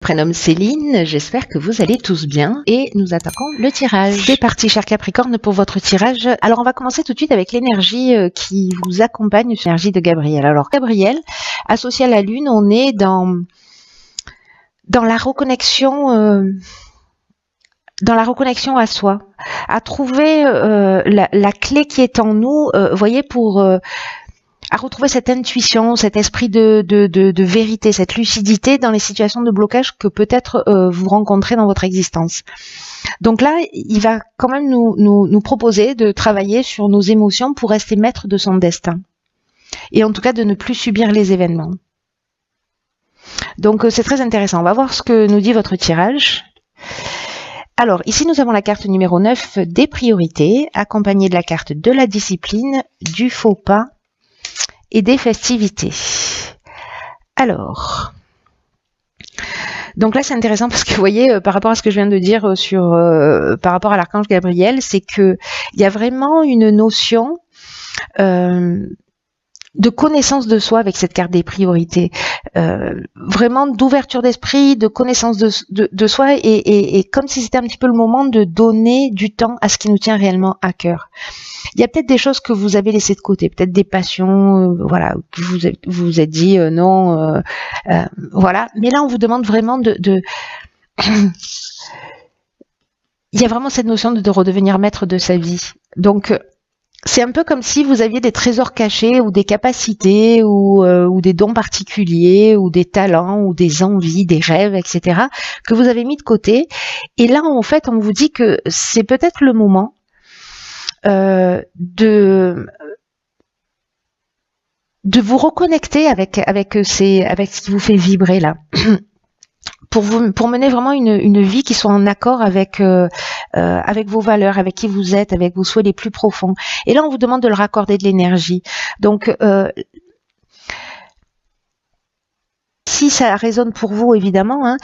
prénomme Céline, j'espère que vous allez tous bien et nous attaquons le tirage. C'est parti, cher Capricorne, pour votre tirage. Alors on va commencer tout de suite avec l'énergie qui vous accompagne, l'énergie de Gabriel. Alors Gabriel, associé à la Lune, on est dans la reconnexion à soi, à trouver la clé qui est en nous, voyez, pour à retrouver cette intuition, cet esprit de vérité, cette lucidité dans les situations de blocage que peut-être vous rencontrez dans votre existence. Donc là, il va quand même nous proposer de travailler sur nos émotions pour rester maître de son destin. Et en tout cas, de ne plus subir les événements. Donc c'est très intéressant. On va voir ce que nous dit votre tirage. Alors, ici, nous avons la carte numéro 9 des priorités, accompagnée de la carte de la discipline, du faux pas et des festivités. Alors, donc là, c'est intéressant parce que vous voyez, par rapport à ce que je viens de dire par rapport à l'archange Gabriel, c'est que il y a vraiment une notion de connaissance de soi avec cette carte des priorités, vraiment d'ouverture d'esprit, de connaissance de soi et comme si c'était un petit peu le moment de donner du temps à ce qui nous tient réellement à cœur. Il y a peut-être des choses que vous avez laissées de côté, peut-être des passions, voilà, que vous vous êtes dit non, voilà. Mais là, on vous demande vraiment il y a vraiment cette notion de redevenir maître de sa vie. Donc c'est un peu comme si vous aviez des trésors cachés ou des capacités ou des dons particuliers ou des talents ou des envies, des rêves, etc. que vous avez mis de côté. Et là, en fait, on vous dit que c'est peut-être le moment de vous reconnecter avec ce qui vous fait vibrer là. Pour mener vraiment une vie qui soit en accord avec vos valeurs, avec qui vous êtes, avec vos souhaits les plus profonds. Et là, on vous demande de leur accorder de l'énergie. Donc, si ça résonne pour vous, évidemment, hein,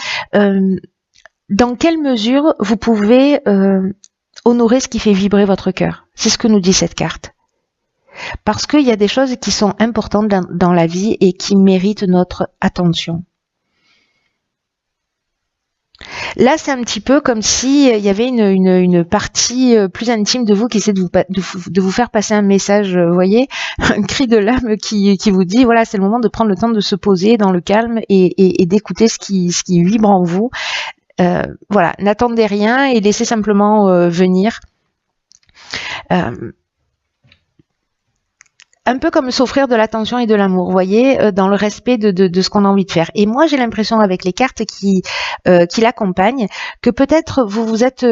dans quelle mesure vous pouvez honorer ce qui fait vibrer votre cœur? C'est ce que nous dit cette carte. Parce qu'il y a des choses qui sont importantes dans la vie et qui méritent notre attention. Là, c'est un petit peu comme si il y avait une partie plus intime de vous qui essaie de vous faire passer un message, vous voyez, un cri de l'âme qui vous dit, voilà, c'est le moment de prendre le temps de se poser dans le calme et d'écouter ce qui vibre en vous. Voilà, n'attendez rien et laissez simplement venir. Un peu comme s'offrir de l'attention et de l'amour, vous voyez, dans le respect de ce qu'on a envie de faire. Et moi, j'ai l'impression avec les cartes qui l'accompagnent, que peut-être vous vous êtes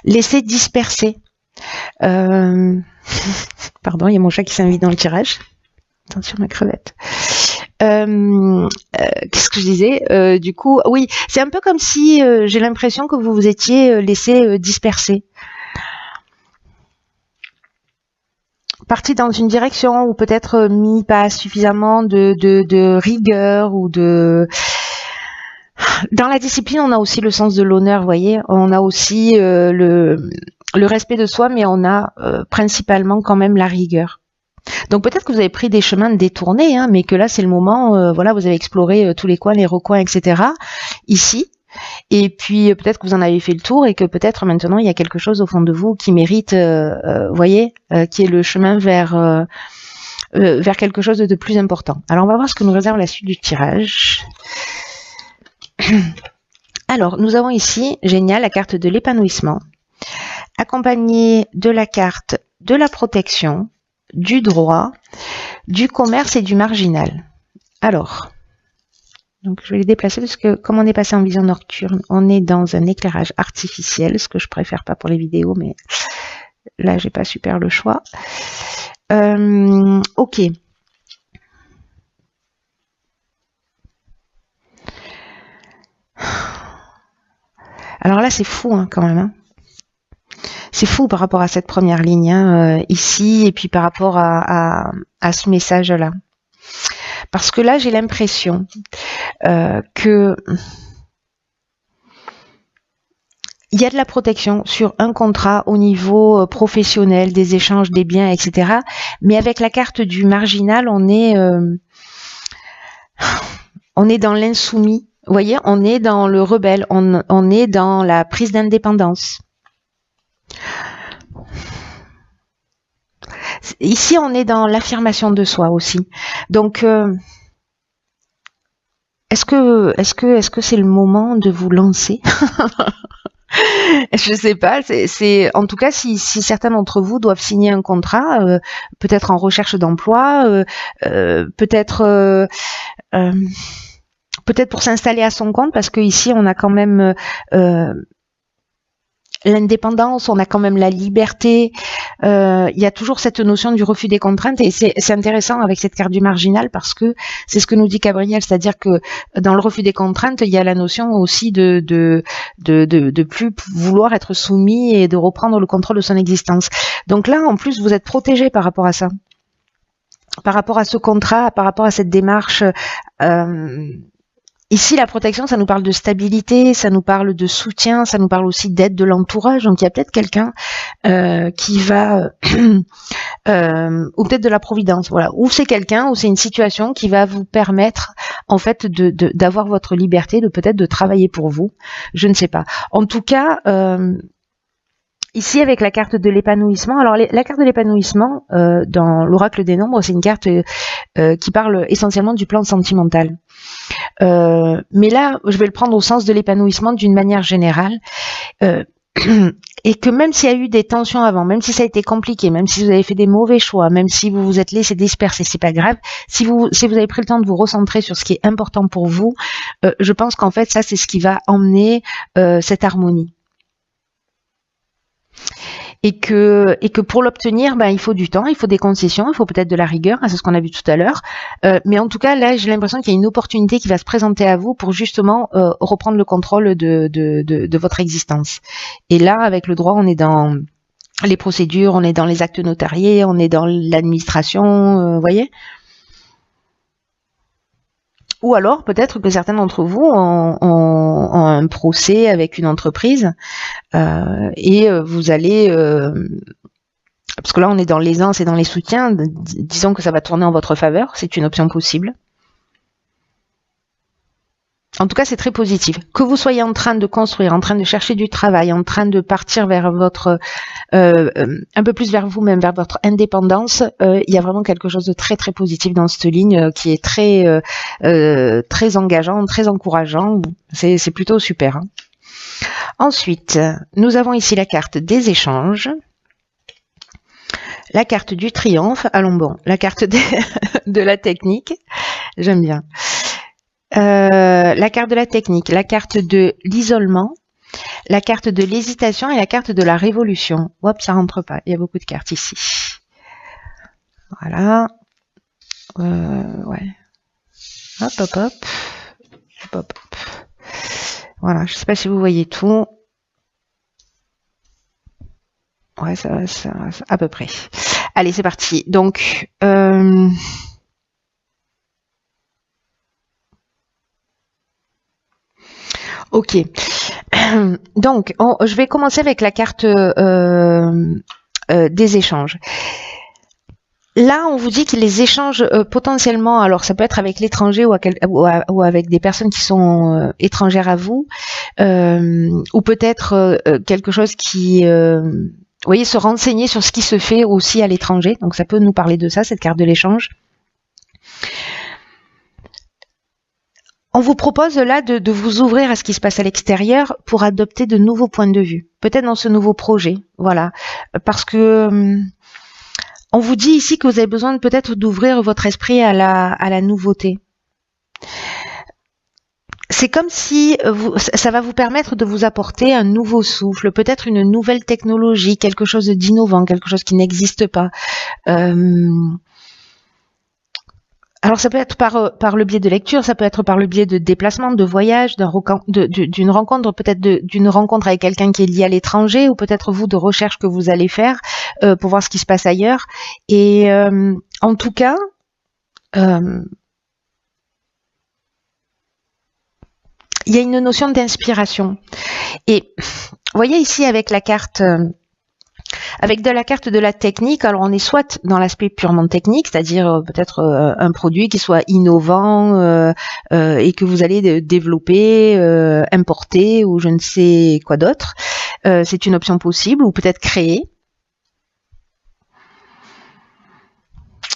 laissé disperser. Pardon, il y a mon chat qui s'invite dans le tirage. Attention ma crevette. Qu'est-ce que je disais du coup, oui, c'est un peu comme si j'ai l'impression que vous vous étiez laissé disperser. Parti dans une direction ou peut-être mis pas suffisamment de rigueur ou de... Dans la discipline, on a aussi le sens de l'honneur, vous voyez. On a aussi le respect de soi, mais on a principalement quand même la rigueur. Donc peut-être que vous avez pris des chemins détournés, hein, mais que là c'est le moment, voilà, vous avez exploré tous les coins, les recoins, etc. ici. Et puis peut-être que vous en avez fait le tour et que peut-être maintenant il y a quelque chose au fond de vous qui mérite, voyez, qui est le chemin vers quelque chose de plus important. Alors on va voir ce que nous réserve la suite du tirage. Alors nous avons ici, génial, la carte de l'épanouissement, accompagnée de la carte de la protection, du droit, du commerce et du marginal. Alors... Donc je vais les déplacer parce que comme on est passé en vision nocturne, on est dans un éclairage artificiel, ce que je préfère pas pour les vidéos, mais là j'ai pas super le choix. Ok. Alors là c'est fou hein, quand même. Hein. C'est fou par rapport à cette première ligne hein, ici et puis par rapport à ce message-là. Parce que là, j'ai l'impression que il y a de la protection sur un contrat au niveau professionnel, des échanges, des biens, etc. Mais avec la carte du marginal, on est dans l'insoumis, Vous voyez, on est dans le rebelle, on est dans la prise d'indépendance. Ici, on est dans l'affirmation de soi aussi. Donc, est-ce que c'est le moment de vous lancer? Je sais pas. C'est en tout cas si certains d'entre vous doivent signer un contrat, peut-être en recherche d'emploi, peut-être peut-être pour s'installer à son compte, parce que ici on a quand même l'indépendance, on a quand même la liberté. Il y a toujours cette notion du refus des contraintes, et c'est intéressant avec cette carte du marginal, parce que c'est ce que nous dit Gabriel, c'est-à-dire que dans le refus des contraintes, il y a la notion aussi de plus vouloir être soumis et de reprendre le contrôle de son existence. Donc là, en plus, vous êtes protégé par rapport à ça, par rapport à ce contrat, par rapport à cette démarche. Ici, la protection, ça nous parle de stabilité, ça nous parle de soutien, ça nous parle aussi d'aide de l'entourage. Donc, il y a peut-être quelqu'un qui va, ou peut-être de la providence, voilà. Ou c'est quelqu'un, ou c'est une situation qui va vous permettre, en fait, d'avoir votre liberté, de peut-être de travailler pour vous. Je ne sais pas. En tout cas, ici, avec la carte de l'épanouissement, alors la carte de l'épanouissement, dans l'oracle des nombres, c'est une carte qui parle essentiellement du plan sentimental. Mais là, je vais le prendre au sens de l'épanouissement d'une manière générale. Et que même s'il y a eu des tensions avant, même si ça a été compliqué, même si vous avez fait des mauvais choix, même si vous vous êtes laissé disperser, c'est pas grave. Si vous avez pris le temps de vous recentrer sur ce qui est important pour vous, je pense qu'en fait, ça, c'est ce qui va emmener cette harmonie. Et que pour l'obtenir, ben, il faut du temps, il faut des concessions, il faut peut-être de la rigueur, c'est ce qu'on a vu tout à l'heure. Mais en tout cas, là, j'ai l'impression qu'il y a une opportunité qui va se présenter à vous pour justement reprendre le contrôle de votre existence. Et là, avec le droit, on est dans les procédures, on est dans les actes notariés, on est dans l'administration, vous voyez. Ou alors, peut-être que certains d'entre vous ont un procès avec une entreprise et vous allez... parce que là, on est dans l'aisance et dans les soutiens. Disons que ça va tourner en votre faveur. C'est une option possible. En tout cas, c'est très positif. Que vous soyez en train de construire, en train de chercher du travail, en train de partir vers votre... un peu plus vers vous-même, vers votre indépendance, il y a vraiment quelque chose de très très positif dans cette ligne qui est très très engageant, très encourageant. C'est plutôt super. Hein. Ensuite, nous avons ici la carte des échanges, la carte du triomphe. Allons bon, la carte de la technique. J'aime bien. La carte de la technique, la carte de l'isolement, la carte de l'hésitation et la carte de la révolution. Hop, ça rentre pas. Il y a beaucoup de cartes ici. Voilà. Ouais. Hop, hop, hop. Hop, hop, hop. Voilà. Je sais pas si vous voyez tout. Ouais, ça à peu près. Allez, c'est parti. Donc, ok. Donc, je vais commencer avec la carte des échanges. Là, on vous dit que les échanges potentiellement, alors ça peut être avec l'étranger ou avec des personnes qui sont étrangères à vous, ou peut-être quelque chose qui... vous voyez, se renseigner sur ce qui se fait aussi à l'étranger. Donc, ça peut nous parler de ça, cette carte de l'échange. On vous propose là de vous ouvrir à ce qui se passe à l'extérieur pour adopter de nouveaux points de vue. Peut-être dans ce nouveau projet, voilà. Parce que on vous dit ici que vous avez besoin peut-être d'ouvrir votre esprit à la nouveauté. C'est comme si ça va vous permettre de vous apporter un nouveau souffle, peut-être une nouvelle technologie, quelque chose d'innovant, quelque chose qui n'existe pas. Alors ça peut être par le biais de lecture, ça peut être par le biais de déplacements, de voyages, d'une rencontre, peut-être d'une rencontre avec quelqu'un qui est lié à l'étranger, ou peut-être vous de recherches que vous allez faire pour voir ce qui se passe ailleurs. Et en tout cas, il y a une notion d'inspiration. Et vous voyez ici avec la carte Avec de la carte de la technique, alors on est soit dans l'aspect purement technique, c'est-à-dire peut-être un produit qui soit innovant et que vous allez développer, importer ou je ne sais quoi d'autre. C'est une option possible, ou peut-être créer.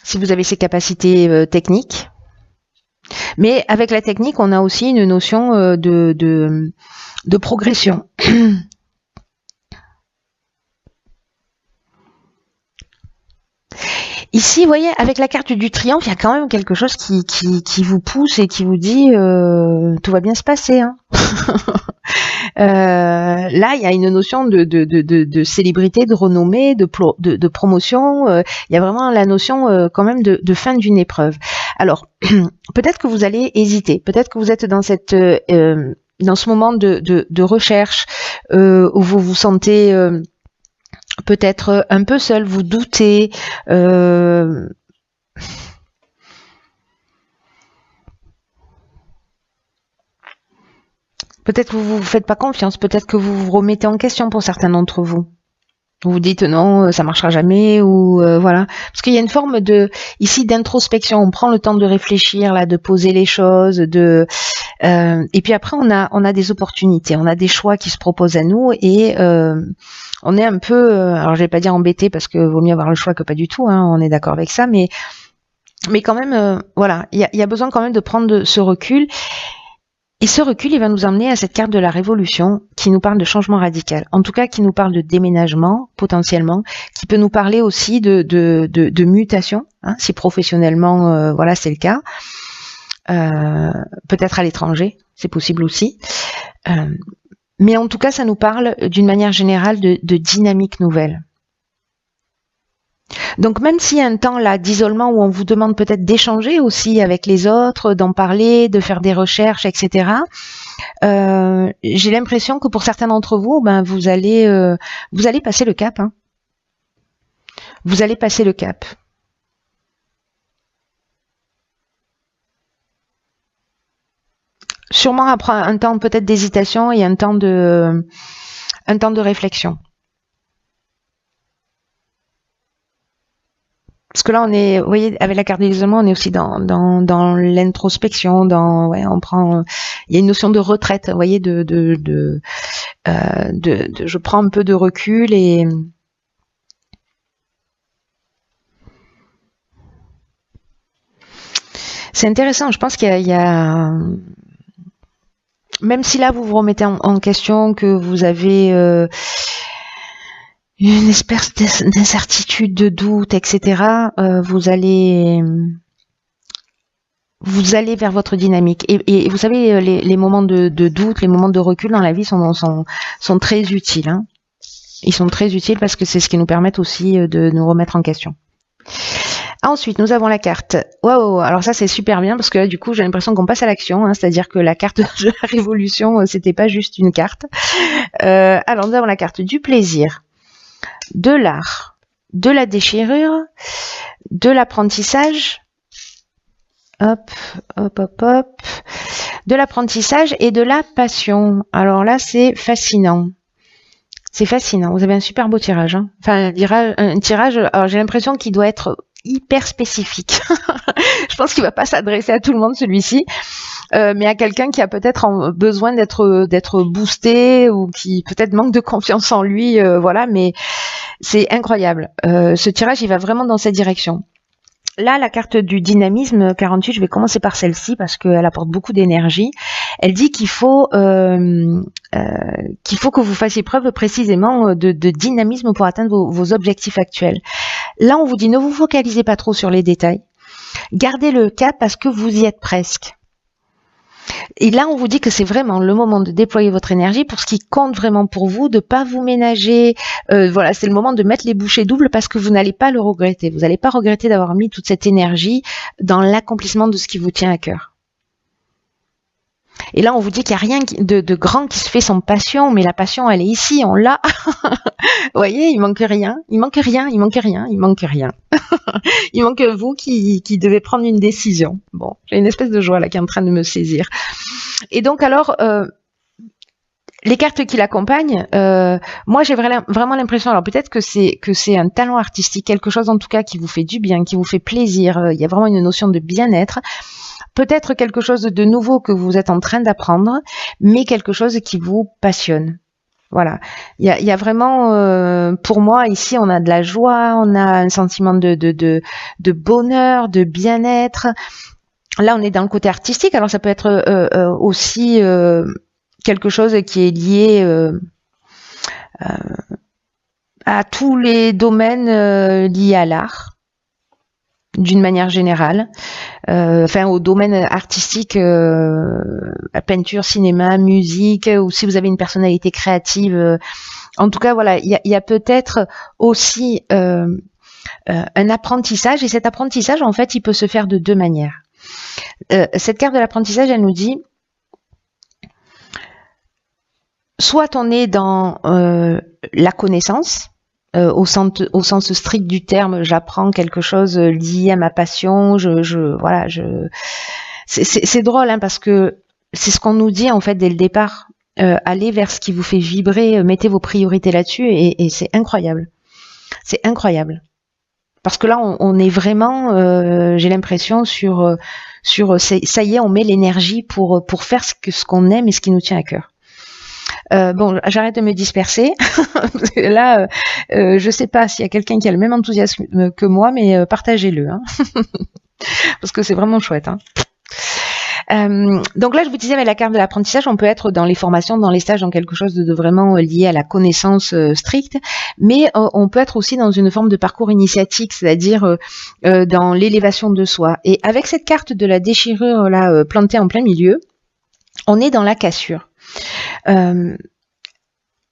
Si vous avez ces capacités techniques. Mais avec la technique, on a aussi une notion de progression. Ici, vous voyez, avec la carte du triomphe, il y a quand même quelque chose qui vous pousse et qui vous dit tout va bien se passer. Hein. Là, il y a une notion de célébrité, de renommée, de promotion. Il y a vraiment la notion quand même de fin d'une épreuve. Alors, peut-être que vous allez hésiter. Peut-être que vous êtes dans dans ce moment de recherche où vous vous sentez peut-être un peu seul, vous doutez. Peut-être que vous vous faites pas confiance, peut-être que vous vous remettez en question pour certains d'entre vous. Vous vous dites non, ça marchera jamais, ou voilà. Parce qu'il y a une forme ici d'introspection. On prend le temps de réfléchir, là, de poser les choses, et puis après on a des opportunités, on a des choix qui se proposent à nous, et on est un peu, alors je vais pas dire embêté parce que vaut mieux avoir le choix que pas du tout, hein, on est d'accord avec ça, mais quand même, voilà, il y a besoin quand même de prendre ce recul. Et ce recul, il va nous emmener à cette carte de la révolution qui nous parle de changement radical. En tout cas, qui nous parle de déménagement, potentiellement, qui peut nous parler aussi de mutation, hein, si professionnellement, voilà, c'est le cas. Peut-être à l'étranger, c'est possible aussi. Mais en tout cas, ça nous parle d'une manière générale de dynamique nouvelle. Donc même s'il y a un temps là d'isolement où on vous demande peut-être d'échanger aussi avec les autres, d'en parler, de faire des recherches, etc. J'ai l'impression que pour certains d'entre vous, ben vous allez passer le cap. Hein. Vous allez passer le cap. Sûrement après un temps peut-être d'hésitation et un temps de réflexion. Parce que là, vous voyez, avec la carte de l'isolement, on est aussi dans l'introspection, on prend, il y a une notion de retraite, vous voyez, je prends un peu de recul et c'est intéressant. Je pense qu'il y a, même si là vous vous remettez en question, que vous avez une espèce d'incertitude, de doute, etc. Vous allez vers votre dynamique. Et vous savez, les moments de doute, les moments de recul dans la vie sont très utiles. Hein. Ils sont très utiles parce que c'est ce qui nous permet aussi de nous remettre en question. Ensuite, nous avons la carte. Waouh, alors ça c'est super bien parce que là, du coup, j'ai l'impression qu'on passe à l'action. Hein, c'est-à-dire que la carte de la révolution, c'était pas juste une carte. Alors, nous avons la carte du plaisir, de l'art, de la déchirure, de l'apprentissage, de l'apprentissage et de la passion. Alors là, c'est fascinant. C'est fascinant. Vous avez un super beau tirage. Hein. Enfin, un tirage, alors j'ai l'impression qu'il doit être hyper spécifique. Je pense qu'il va pas s'adresser à tout le monde celui-ci. Mais à quelqu'un qui a peut-être besoin d'être boosté ou qui peut-être manque de confiance en lui, voilà, mais c'est incroyable. Ce tirage, il va vraiment dans cette direction. Là, la carte du dynamisme 48, je vais commencer par celle-ci parce qu'elle apporte beaucoup d'énergie. Elle dit qu'il faut que vous fassiez preuve précisément de dynamisme pour atteindre vos objectifs actuels. Là, on vous dit ne vous focalisez pas trop sur les détails. Gardez le cap parce que vous y êtes presque. Et là, on vous dit que c'est vraiment le moment de déployer votre énergie pour ce qui compte vraiment pour vous, de pas vous ménager. Voilà, c'est le moment de mettre les bouchées doubles parce que vous n'allez pas le regretter. Vous n'allez pas regretter d'avoir mis toute cette énergie dans l'accomplissement de ce qui vous tient à cœur. Et là, on vous dit qu'il n'y a rien de grand qui se fait sans passion, mais la passion, elle est ici, on l'a. Vous voyez, il manque rien, il manque rien, il manque rien, il manque rien. Il manque vous qui devez prendre une décision. Bon, j'ai une espèce de joie là qui est en train de me saisir. Et donc alors, les cartes qui l'accompagnent, moi j'ai vraiment l'impression, alors peut-être que c'est un talent artistique, quelque chose en tout cas qui vous fait du bien, qui vous fait plaisir, il y a vraiment une notion de bien-être, peut-être quelque chose de nouveau que vous êtes en train d'apprendre, mais quelque chose qui vous passionne. Voilà, il y a vraiment, pour moi ici, on a de la joie, on a un sentiment de bonheur, de bien-être. Là, on est dans le côté artistique, alors ça peut être aussi quelque chose qui est lié à tous les domaines liés à l'art, d'une manière générale, enfin au domaine artistique, peinture, cinéma, musique, ou si vous avez une personnalité créative. En tout cas, voilà, il y a peut-être aussi un apprentissage, et cet apprentissage, en fait, il peut se faire de deux manières. Cette carte de l'apprentissage, elle nous dit, soit on est dans la connaissance, au sens strict du terme, j'apprends quelque chose lié à ma passion, voilà, c'est drôle, hein, parce que c'est ce qu'on nous dit en fait dès le départ. Allez vers ce qui vous fait vibrer, mettez vos priorités là-dessus, et c'est incroyable. C'est incroyable. Parce que là, on est vraiment, j'ai l'impression, sur ça y est, on met l'énergie pour faire ce qu'on aime et ce qui nous tient à cœur. Bon, j'arrête de me disperser. Parce que là, je sais pas s'il y a quelqu'un qui a le même enthousiasme que moi, mais partagez-le. Hein. Parce que c'est vraiment chouette. Hein. Donc là, je vous disais, avec la carte de l'apprentissage, on peut être dans les formations, dans les stages, dans quelque chose de vraiment lié à la connaissance stricte, mais on peut être aussi dans une forme de parcours initiatique, c'est-à-dire dans l'élévation de soi. Et avec cette carte de la déchirure là plantée en plein milieu, on est dans la cassure. Il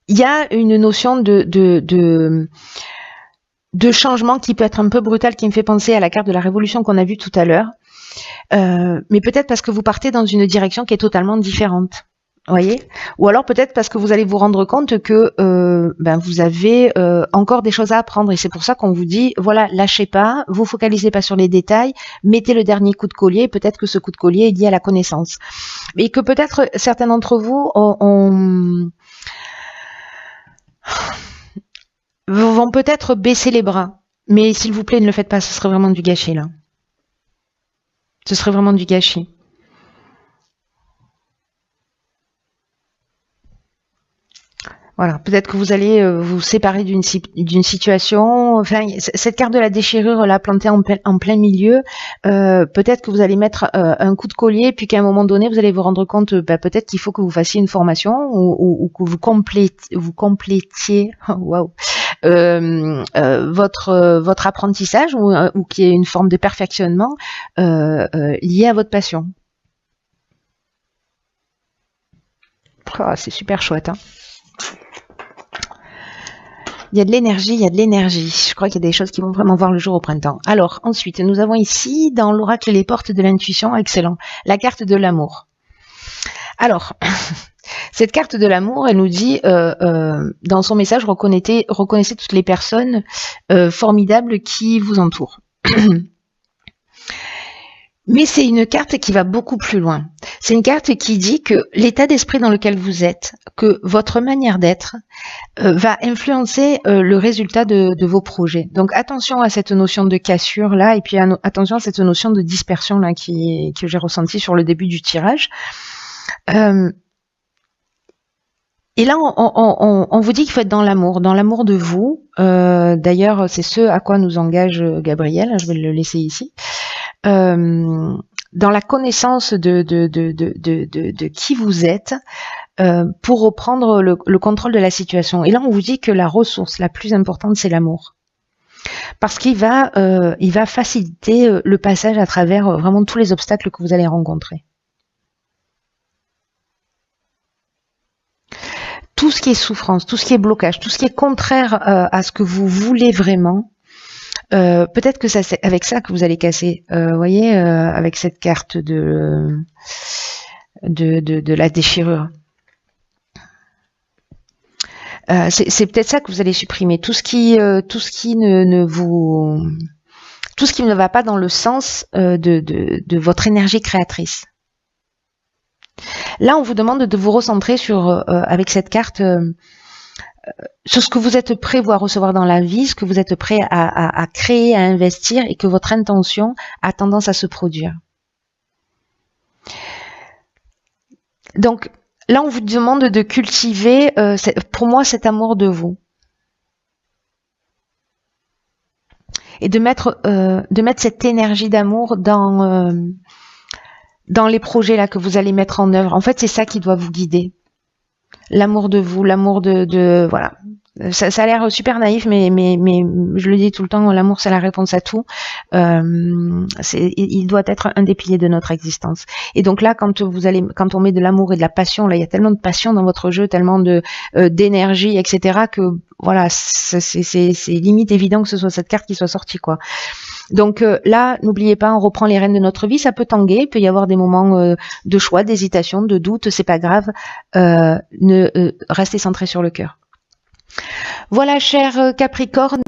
y a une notion de changement qui peut être un peu brutal, qui me fait penser à la carte de la révolution qu'on a vue tout à l'heure. Mais peut-être parce que vous partez dans une direction qui est totalement différente, voyez, ou alors peut-être parce que vous allez vous rendre compte que vous avez encore des choses à apprendre, et c'est pour ça qu'on vous dit, voilà, lâchez pas, vous focalisez pas sur les détails, mettez le dernier coup de collier, peut-être que ce coup de collier est lié à la connaissance, et que peut-être certains d'entre vous vont peut-être baisser les bras, mais s'il vous plaît, ne le faites pas, ce serait vraiment du gâchis là. Ce serait vraiment du gâchis. Voilà, peut-être que vous allez vous séparer d'une situation. Enfin, cette carte de la déchirure là plantée en plein milieu, peut-être que vous allez mettre un coup de collier, puis qu'à un moment donné, vous allez vous rendre compte, peut-être qu'il faut que vous fassiez une formation ou que vous complétiez, waouh, votre apprentissage ou qu'il y ait une forme de perfectionnement lié à votre passion. Oh, c'est super chouette, hein. Il y a de l'énergie, il y a de l'énergie. Je crois qu'il y a des choses qui vont vraiment voir le jour au printemps. Alors, ensuite, nous avons ici, dans l'oracle Les Portes de l'intuition, excellent, la carte de l'amour. Alors, cette carte de l'amour, elle nous dit, dans son message, reconnaissez toutes les personnes formidables qui vous entourent. Mais c'est une carte qui va beaucoup plus loin. C'est une carte qui dit que l'état d'esprit dans lequel vous êtes, que votre manière d'être, va influencer le résultat de vos projets. Donc attention à cette notion de cassure là, et puis attention à cette notion de dispersion là que j'ai ressentie sur le début du tirage. Et là, on vous dit qu'il faut être dans l'amour de vous. D'ailleurs, c'est ce à quoi nous engage Gabriel. Je vais le laisser ici. Dans la connaissance de qui vous êtes, pour reprendre le contrôle de la situation. Et là, on vous dit que la ressource la plus importante, c'est l'amour. Parce qu'il va faciliter le passage à travers vraiment tous les obstacles que vous allez rencontrer. Tout ce qui est souffrance, tout ce qui est blocage, tout ce qui est contraire à ce que vous voulez vraiment, peut-être que c'est avec ça que vous allez casser. Voyez, avec cette carte de la déchirure. C'est peut-être ça que vous allez supprimer. Tout ce qui ne va pas dans le sens de votre énergie créatrice. Là, on vous demande de vous recentrer sur, avec cette carte, sur ce que vous êtes prêt à recevoir dans la vie, ce que vous êtes prêt à créer, à investir, et que votre intention a tendance à se produire. Donc, là, on vous demande de cultiver, pour moi, cet amour de vous. Et de mettre cette énergie d'amour dans les projets là que vous allez mettre en œuvre. En fait, c'est ça qui doit vous guider. L'amour de vous, l'amour de voilà. Ça a l'air super naïf, mais je le dis tout le temps, l'amour c'est la réponse à tout. Il doit être un des piliers de notre existence. Et donc là, quand on met de l'amour et de la passion, là il y a tellement de passion dans votre jeu, tellement d'énergie, etc. que voilà, c'est limite évident que ce soit cette carte qui soit sortie, quoi. Donc là, n'oubliez pas, on reprend les rênes de notre vie, ça peut tanguer, il peut y avoir des moments de choix, d'hésitation, de doute, c'est pas grave, restez centré sur le cœur. Voilà, cher Capricorne.